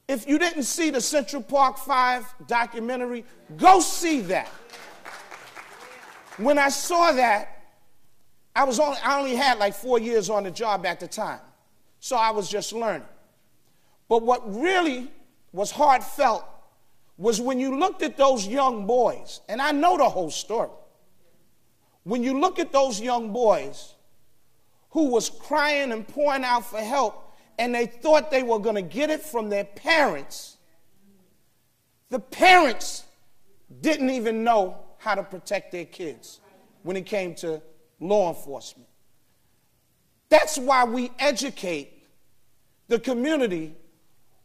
If you didn't see the Central Park 5 documentary, go see that. When I saw that, I only had like 4 years on the job at the time, so I was just learning. But what really was heartfelt was when you looked at those young boys, and I know the whole story. When you look at those young boys who was crying and pouring out for help, and they thought they were going to get it from their parents, the parents didn't even know how to protect their kids when it came to law enforcement. That's why we educate the community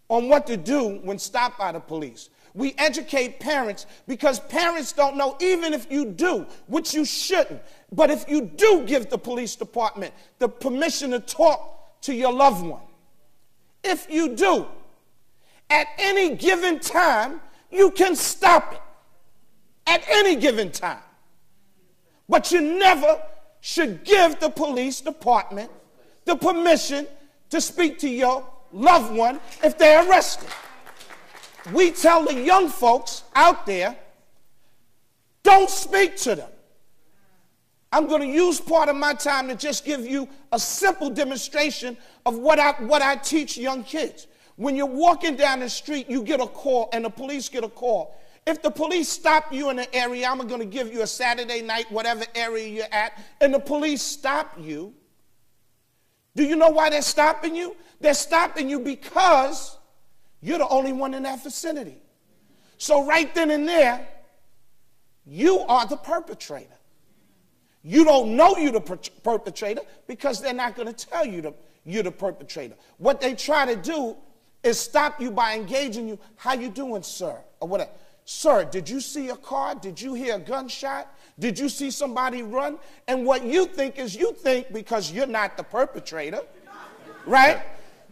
on what to do when stopped by the police. We educate parents because parents don't know, even if you do, which you shouldn't, but if you do give the police department the permission to talk to your loved one, if you do, at any given time, you can stop it. At any given time. But you never should give the police department the permission to speak to your loved one if they're arrested. We tell the young folks out there, don't speak to them. I'm going to use part of my time to just give you a simple demonstration of what I teach young kids. When you're walking down the street, you get a call, and the police get a call. If the police stop you in an area, I'm going to give you a Saturday night, whatever area you're at, and the police stop you, do you know why they're stopping you? They're stopping you because you're the only one in that vicinity. So right then and there, you are the perpetrator. You don't know you're the perpetrator because they're not going to tell you you're the perpetrator. What they try to do is stop you by engaging you. How you doing, sir? Or whatever. Sir, did you see a car? Did you hear a gunshot? Did you see somebody run? And what you think is because you're not the perpetrator, right?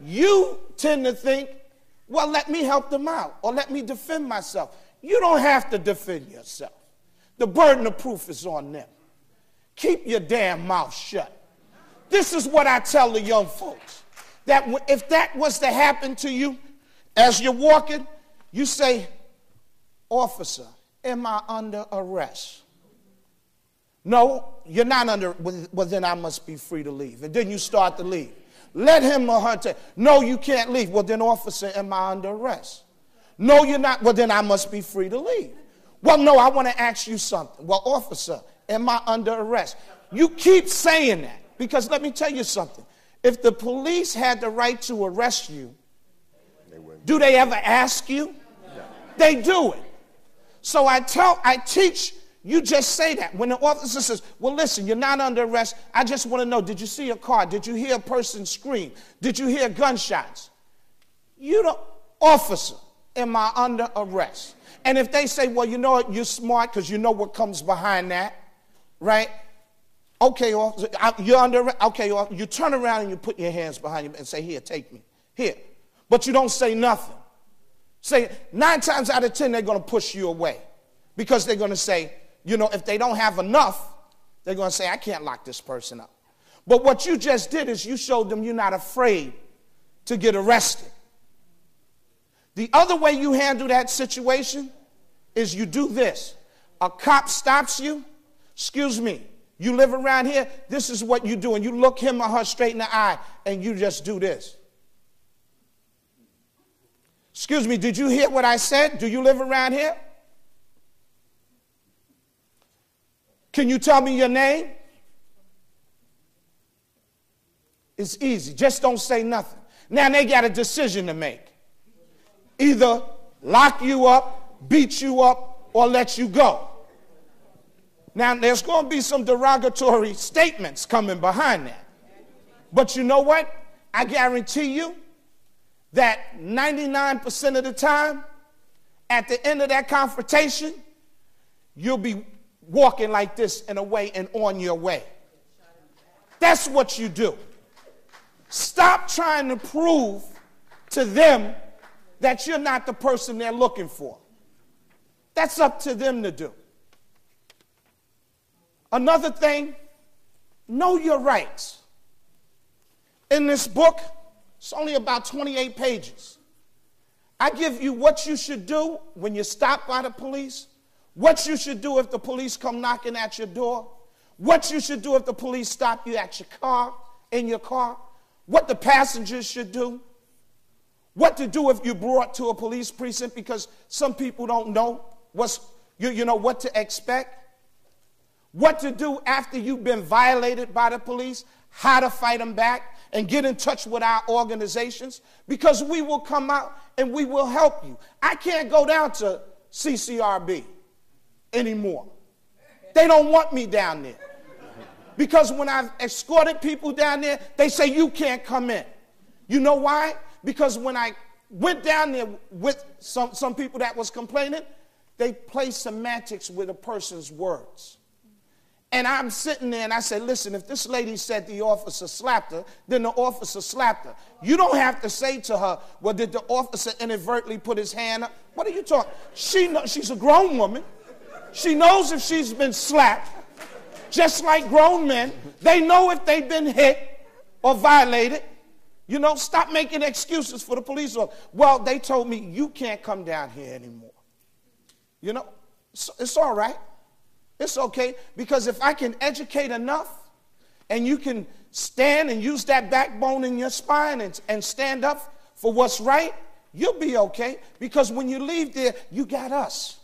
You tend to think, well, let me help them out or let me defend myself. You don't have to defend yourself. The burden of proof is on them. Keep your damn mouth shut. This is what I tell the young folks, that if that was to happen to you as you're walking, you say, officer, am I under arrest? No, you're not under, well then I must be free to leave. And then you start to leave. Let him or her tell, no, you can't leave. Well then, officer, am I under arrest? No, you're not. Well then I must be free to leave. Well, no, I want to ask you something. Well, officer, am I under arrest? You keep saying that because let me tell you something. If the police had the right to arrest you, do they ever ask you? No. They do it. So I teach, you just say that. When the officer says, well, listen, you're not under arrest. I just want to know, did you see a car? Did you hear a person scream? Did you hear gunshots? You the officer, am I under arrest? And if they say, well, you know what, you're smart because you know what comes behind that, right? Okay, officer, you're under arrest. Okay, officer, you turn around and you put your hands behind you and say, here, take me. Here. But you don't say nothing. Say 9 times out of 10, they're going to push you away because they're going to say, you know, if they don't have enough, they're going to say, I can't lock this person up. But what you just did is you showed them you're not afraid to get arrested. The other way you handle that situation is you do this. A cop stops you. Excuse me, you live around here? This is what you do. And you look him or her straight in the eye and you just do this. Excuse me, did you hear what I said? Do you live around here? Can you tell me your name? It's easy. Just don't say nothing. Now they got a decision to make. Either lock you up, beat you up, or let you go. Now there's going to be some derogatory statements coming behind that. But you know what? I guarantee you that 99% of the time, at the end of that confrontation, you'll be walking like this in a way and on your way. That's what you do. Stop trying to prove to them that you're not the person they're looking for. That's up to them to do. Another thing, know your rights. In this book, it's only about 28 pages. I give you what you should do when you're stopped by the police, what you should do if the police come knocking at your door, what you should do if the police stop you at your car, in your car, what the passengers should do, what to do if you're brought to a police precinct, because some people don't know what to expect, what to do after you've been violated by the police, how to fight them back, and get in touch with our organizations, because we will come out and we will help you. I can't go down to CCRB anymore. They don't want me down there. Because when I've escorted people down there, they say, you can't come in. You know why? Because when I went down there with some people that was complaining, they play semantics with a person's words. And I'm sitting there and I said, listen, if this lady said the officer slapped her, then the officer slapped her. You don't have to say to her, well, did the officer inadvertently put his hand up? What are you talking? She's a grown woman. She knows if she's been slapped, just like grown men. They know if they've been hit or violated. You know, stop making excuses for the police officer. Well, they told me you can't come down here anymore. You know, it's all right. It's okay, because if I can educate enough and you can stand and use that backbone in your spine and stand up for what's right, you'll be okay, because when you leave there, you got us.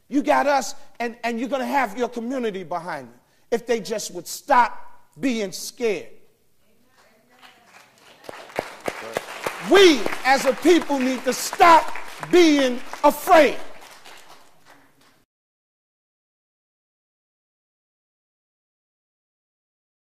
You got us, and you're going to have your community behind you if they just would stop being scared. We, as a people, need to stop being afraid.